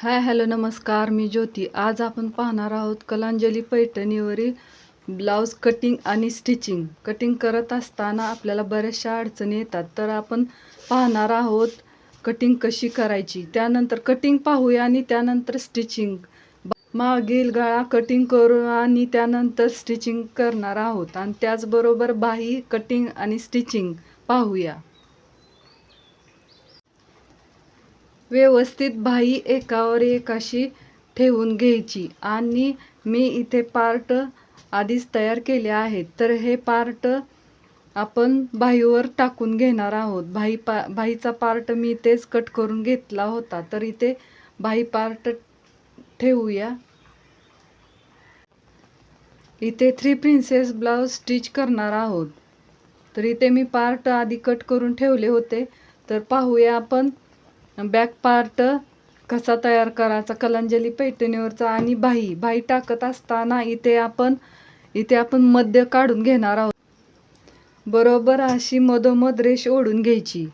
Hi hello नमस्कार, मी ज्योती. आज आपण पाहणार आहोत कलांजली पैठणीवरील ब्लाऊज कटिंग आणि स्टिचिंग. कटिंग करत असताना आपल्याला बऱ्याचशा अडचणी येतात, तर आपण पाहणार आहोत कटिंग कशी करायची. त्यानंतर कटिंग पाहूया आणि त्यानंतर स्टिचिंग. मागील गळा कटिंग करू आणि त्यानंतर स्टिचिंग करणार आहोत आणि त्याचबरोबर बाही कटिंग आणि स्टिचिंग पाहूया. व्यवस्थित बाही एकावर एक अशी ठेवून घ्यायची आणि मी इथे पार्ट आधीच तयार केले आहेत, तर हे पार्ट आपण बाहीवर टाकून घेणार आहोत. बाहीचा पार्ट मी इथेच कट करून घेतला होता, तर इथे बाही पार्ट ठेवूया. इथे 3 प्रिन्सेस ब्लाऊज स्टिच करणार आहोत, तर इथे मी पार्ट आधी कट करून ठेवले होते. तर पाहूया आपण बॅक पार्ट कसा तयार करायचा कलांजली पैठणीवरचा. आणि बाही टाकत असताना इथे आपण मध्य काढून घेणार आहोत. बरोबर अशी मधोमध रेष ओढून घ्यायची.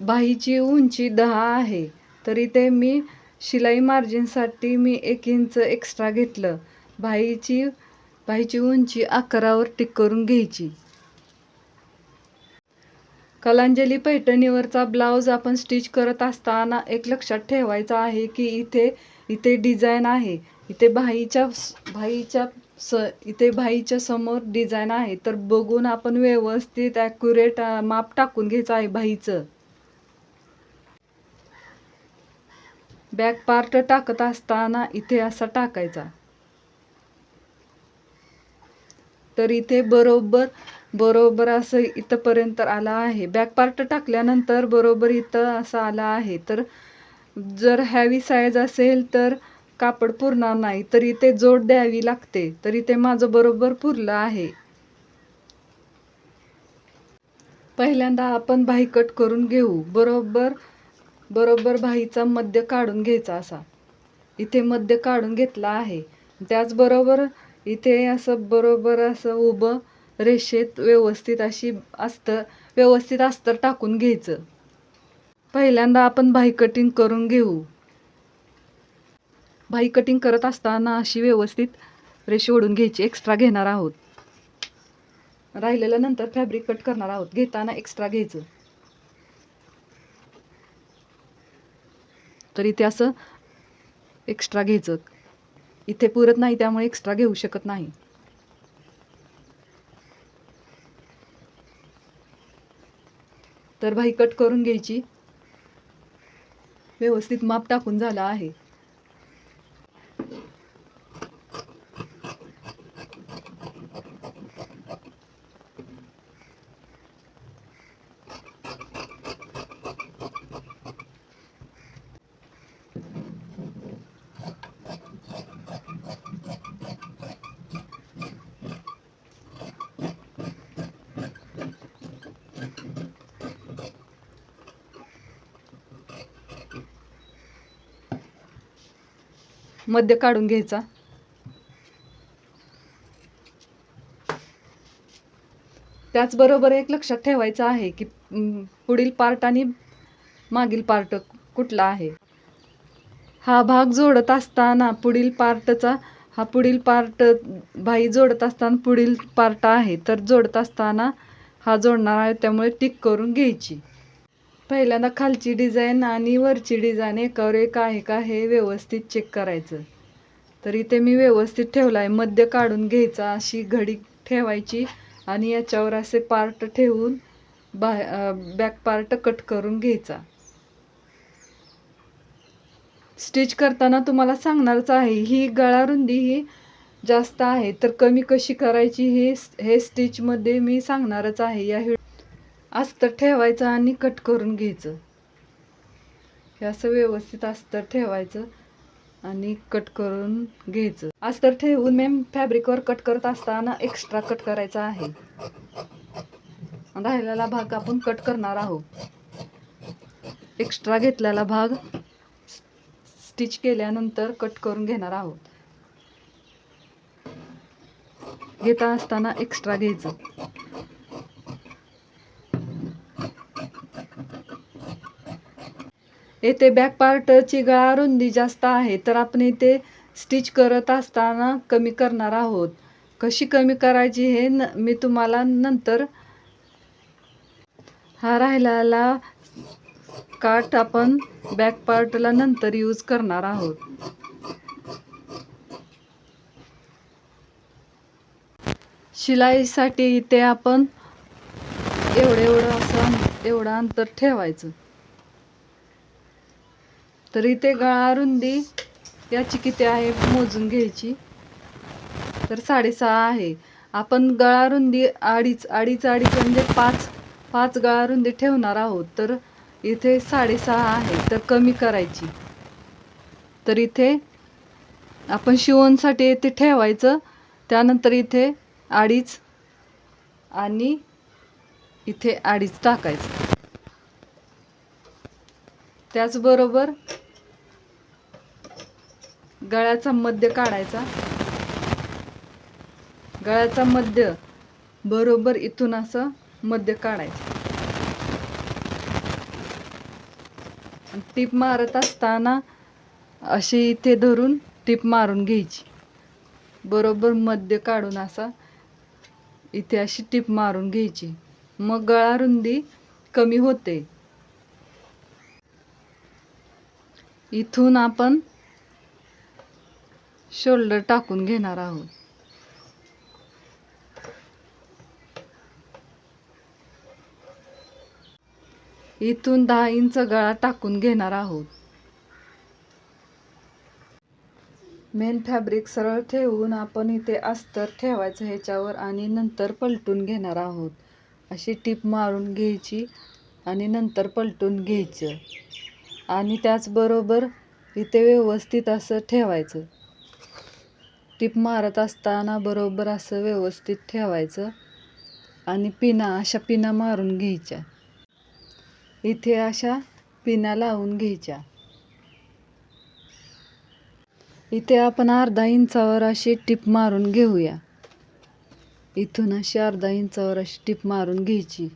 बाहीची उंची 10 आहे, तर इथे मी शिलाई मार्जिनसाठी मी 1 इंच एक्स्ट्रा घेतलं. बाहीची उंची 11वर टिक करून घ्यायची. कलांजली पैठणीवरचा ब्लाऊज आपण स्टिच करत असताना एक लक्षात ठेवायचं आहे की इथे डिझाईन आहे. इथे बाहीच्या समोर डिझाईन आहे, तर बघून आपण व्यवस्थित ॲक्युरेट माप टाकून घ्यायचं आहे बाहीचं. बॅक पार्ट टाकत असताना इथे असा टाकायचा. तर इथे बरोबर असं इथंपर्यंत आला आहे. बॅक पार्ट टाकल्यानंतर बरोबर इथं असं आला आहे. तर जर हॅवी साईज असेल तर कापड पुरणार नाही, तर इथे जोड द्यावी लागते. तर इथे माझं बरोबर पुरलं आहे. पहिल्यांदा आपण बाही कट करून घेऊ. बरोबर बाहीचा मध्य काढून घ्यायचा असा. इथे मध्य काढून घेतला आहे. त्याचबरोबर इथे असं बरोबर असं उभं रेषेत व्यवस्थित अस्तर टाकून घ्यायचं. पहिल्यांदा आपण बाही कटिंग करून घेऊ. बाही कटिंग करत असताना अशी व्यवस्थित रेषा ओढून घ्यायची. एक्स्ट्रा घेणार आहोत. राहिलेलं नंतर फॅब्रिक कट करणार आहोत. घेताना एक्स्ट्रा घ्यायचं. तर इथे असं एक्स्ट्रा घ्यायचं. इथे पुरत नाही, त्यामुळे एक्स्ट्रा घेऊ शकत नाही. तर बाही कट करून घ्यायची. व्यवस्थित माप टाकून झाला आहे. मध्य काढून घ्यायचा. त्याचबरोबर एक लक्षात ठेवायचं आहे की पुढील पार्ट आणि मागील पार्ट कुठला आहे. हा भाग जोडत असताना पुढील पार्ट बाही जोडत असताना पुढील पार्ट आहे, तर जोडत असताना हा जोडणार आहे, त्यामुळे टिक करून घ्यायची. पहिल्यांदा खालची डिझाईन आणि वरची डिझाईन एकावर एक आहे का हे व्यवस्थित चेक करायचं. तर इथे मी व्यवस्थित ठेवला आहे. मध्य काढून घ्यायचा, अशी घडी ठेवायची आणि याच्यावर असे पार्ट ठेवून बॅक पार्ट कट करून घ्यायचा. स्टिच करताना तुम्हाला सांगणारच आहे, ही गळा रुंदी ही जास्त आहे, तर कमी कशी करायची हे स्टिचमध्ये मी सांगणारच आहे. अस्तर ठेवायचं आणि कट करून घ्यायचं. हे असं व्यवस्थित अस्तर ठेवायचं आणि कट करून घ्यायचं. अस्तर ठेवून मी फॅब्रिकवर कट करत असताना एक्स्ट्रा कट करायचा आहे. राहिलेला भाग आपण कट करणार आहोत. एक्स्ट्रा घेतलेला भाग स्टिच केल्यानंतर कट करून घेणार आहोत. घेता असताना एक्स्ट्रा घ्यायचं. येथे बॅक पार्टची गळा रुंदी जास्त आहे, तर आपण इथे स्टिच करत असताना कमी करणार आहोत. कशी कमी करायची हे मी तुम्हाला नंतर. हा राहिलेला काठ आपण बॅक पार्टला नंतर यूज करणार आहोत. शिलाईसाठी इथे आपण एवढं अंतर ठेवायचं. तर इथे गळा रुंदी याची किती आहे मोजून घ्यायची. तर 6.5 आहे. आपण गळा रुंदी अडीच म्हणजे 5 गळा रुंदी ठेवणार आहोत. तर इथे 6.5 आहे, तर कमी करायची. तर इथे आपण शिवणसाठी इथे ठेवायचं. त्यानंतर इथे 2.5 आणि इथे 2.5 टाकायचं. त्याचबरोबर गळ्याचा मध्य काढायचा. गळ्याचा मध्य बरोबर इथून असं मध्य काढायचं. टीप मारत असताना अशी इथे धरून टीप मारून घ्यायची. बरोबर मध्य काढून असा इथे अशी टीप मारून घ्यायची. मग गळा रुंदी कमी होते. इथून आपण शोल्डर टाकून घेणार आहोत. इथून 10 इंच गळा टाकून घेणार आहोत. मेन फॅब्रिक सरळ ठेवून आपण इथे अस्तर ठेवायचं ह्याच्यावर आणि नंतर पलटून घेणार आहोत. अशी टीप मारून घ्यायची आणि नंतर पलटून घ्यायचं. आणि त्याचबरोबर इथे व्यवस्थित असं ठेवायचं. टीप मारत असताना बरोबर असं व्यवस्थित ठेवायचं आणि अशा पिना मारून घ्यायच्या. इथे अशा पिना लावून घ्यायच्या. इथे आपण अर्धा इंचावर अशी टीप मारून घेऊया. इथून अशी अर्धा इंचावर अशी टीप मारून घ्यायची.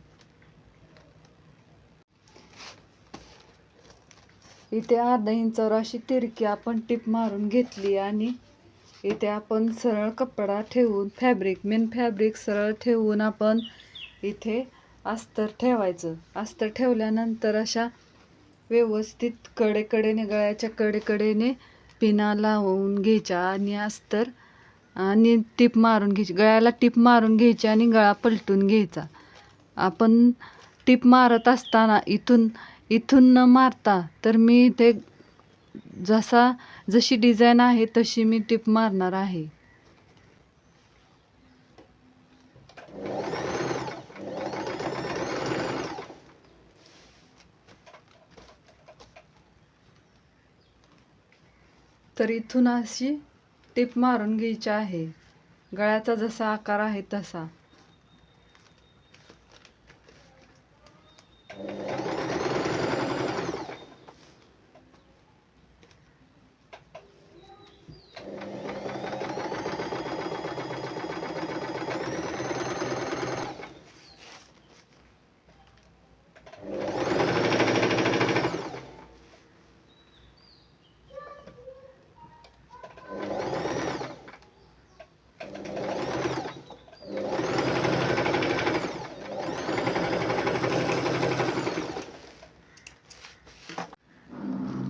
इथे अर्धा इंचावर अशी तिरकी आपण टीप मारून घेतली आणि इथे आपण सरळ कपडा ठेवून मेन फॅब्रिक सरळ ठेवून आपण इथे अस्तर ठेवायचं. अस्तर ठेवल्यानंतर अशा व्यवस्थित कडेकडेने गळ्याच्या कडेकडेने पिना लावून घ्यायच्या आणि अस्तर आणि टीप मारून घ्यायची. गळ्याला टीप मारून घ्यायची आणि गळा पलटून घ्यायचा. आपण टीप मारत असताना इथून न मारता तर मी इथे जशी डिझाईन आहे तशी मी टीप मारणार आहे. तर इथून अशी टीप मारून घ्यायची आहे. गळ्याचा जसा आकार आहे तसा.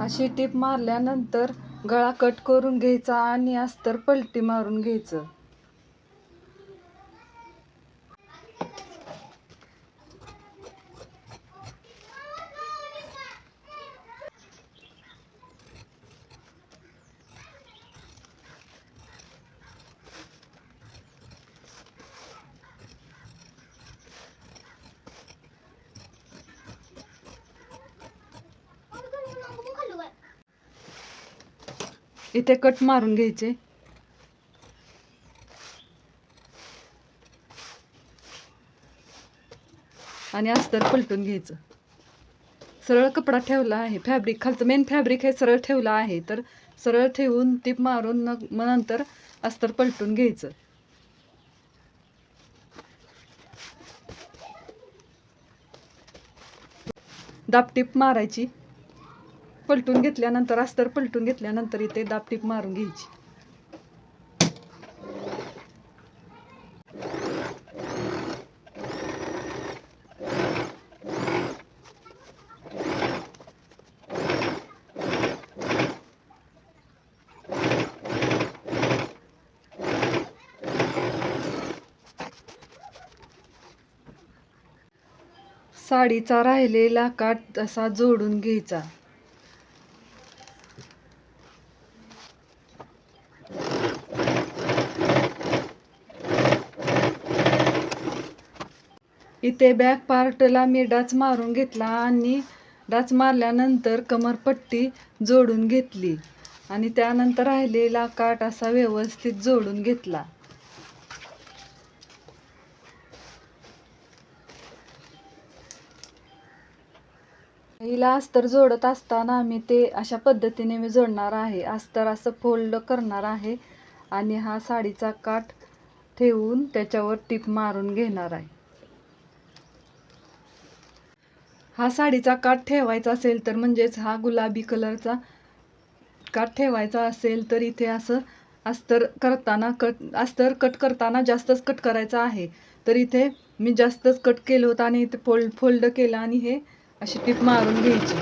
अशी टीप मारल्यानंतर गळा कट करून घ्यायचा आणि अस्तर पलटी मारून घ्यायचं. इथे कट मारून घ्यायचे. आणि अस्तर पलटून घ्यायचं. सरळ कपडा ठेवला आहे. फॅब्रिक खालचं मेन फॅब्रिक हे सरळ ठेवलं आहे. तर सरळ ठेवून टीप मारून मग नंतर अस्तर पलटून घ्यायचं. दाबटीप मारायची. पलटून घेतल्यानंतर अस्तर पलटून घेतल्यानंतर इथे दाबटीप मारून घ्यायची. साडीचा राहिलेला काठ असा जोडून घ्यायचा. इथे बॅक पार्टला मी डाच मारून घेतला आणि डाच मारल्यानंतर कमरपट्टी जोडून घेतली आणि त्यानंतर राहिलेला काठ असा व्यवस्थित जोडून घेतला. हिला अस्तर जोडत असताना मी ते अशा पद्धतीने मी जोडणार आहे. अस्तर असं फोल्ड करणार आहे आणि हा साडीचा काठ ठेवून त्याच्यावर टीप मारून घेणार आहे. हा साडीचा काठ ठेवायचा असेल तर म्हणजेच हा गुलाबी कलरचा काठ ठेवायचा असेल तर इथे असं अस्तर कट करताना जास्तच कट करायचा आहे. तर इथे मी जास्तच कट केलं होतं आणि इथे फोल्ड केलं आणि हे अशी टीप मारून घ्यायची.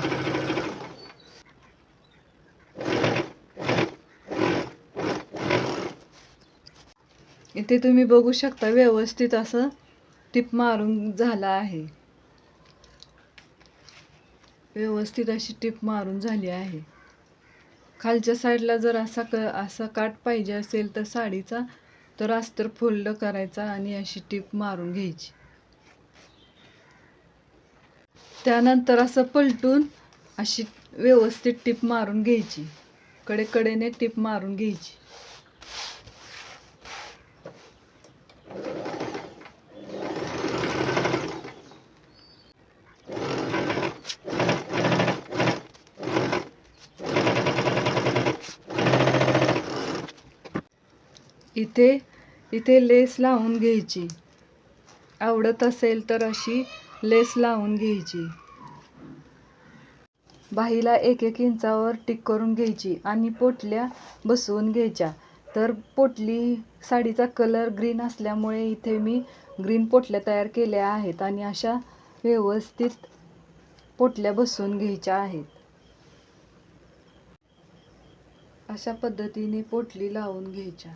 इथे तुम्ही बघू शकता व्यवस्थित असं टीप मारून झालं आहे. व्यवस्थित अशी टीप मारून झाली आहे. खालच्या साईडला जर असा काठ पाहिजे असेल तर साडीचा तर अस्तर फोल्ड करायचा आणि अशी टीप मारून घ्यायची. त्यानंतर असं पलटून अशी व्यवस्थित टीप मारून घ्यायची. कडेने टीप मारून घ्यायची. इथे लेस लावून घ्यायची. आवडत असेल तर अशी लेस लावून घ्यायची. बाहीला 1-1 इंचावर टिक करून घ्यायची आणि पोटल्या बसवून घ्यायच्या. तर साडीचा कलर ग्रीन असल्यामुळे इथे मी ग्रीन पोटल्या तयार केल्या आहेत आणि अशा व्यवस्थित पोटल्या बसवून घ्यायच्या आहेत. अशा पद्धतीने पोटली लावून घ्यायच्या.